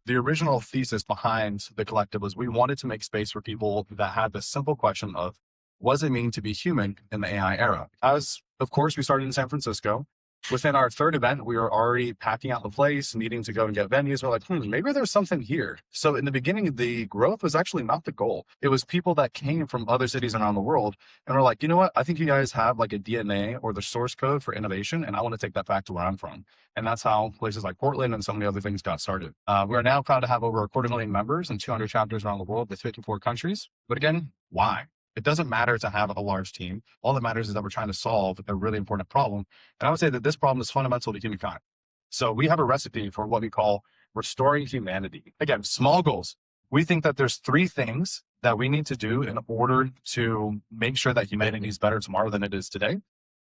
The original thesis behind the collective was we wanted to make space for people that had the simple question of, what does it mean to be human in the AI era? As of course, we started in San Francisco. Within our third event, we were already packing out the place, needing to go and get venues. We're like, maybe there's something here. So in the beginning, the growth was actually not the goal. It was people that came from other cities around the world and were like, you know what? I think you guys have like a DNA or the source code for innovation, and I want to take that back to where I'm from. And that's how places like Portland and so many other things got started. We're now proud to have over 250,000 members and 200 chapters around the world with 54 countries. But again, why? It doesn't matter to have a large team. All that matters is that we're trying to solve a really important problem. And I would say that this problem is fundamental to humankind. So we have a recipe for what we call restoring humanity. Again, small goals. We think that there's three things that we need to do in order to make sure that humanity is better tomorrow than it is today.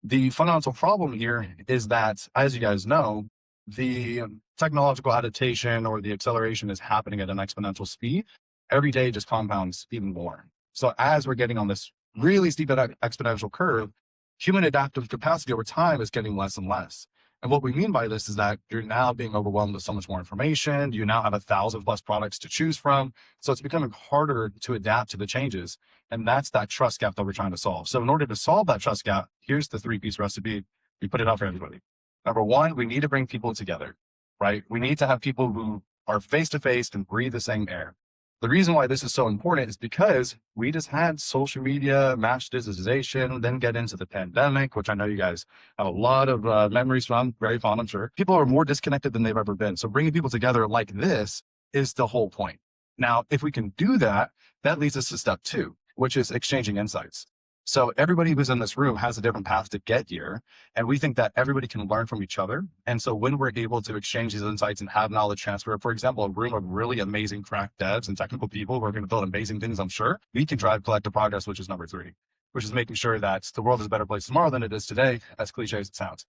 The fundamental problem here is that, as you guys know, the technological adaptation or the acceleration is happening at an exponential speed. Every day just compounds even more. So as we're getting on this really steep exponential curve, human adaptive capacity over time is getting less and less. And what we mean by this is that you're now being overwhelmed with so much more information. You now have 1,000+ products to choose from. So it's becoming harder to adapt to the changes. And that's that trust gap that we're trying to solve. So in order to solve that trust gap, here's the 3-piece recipe. We put it out for everybody. Number one, we need to bring people together, right? We need to have people who are face-to-face and breathe the same air. The reason why this is so important is because we just had social media, mass digitization, then get into the pandemic, which I know you guys have a lot of memories from, very fond, I'm sure. People are more disconnected than they've ever been. So bringing people together like this is the whole point. Now, if we can do that, that leads us to step 2, which is exchanging insights. So everybody who's in this room has a different path to get here. And we think that everybody can learn from each other. And so when we're able to exchange these insights and have knowledge transfer, for example, a room of really amazing crack devs and technical people who are going to build amazing things, I'm sure, we can drive collective progress, which is number 3, which is making sure that the world is a better place tomorrow than it is today, as cliche as it sounds.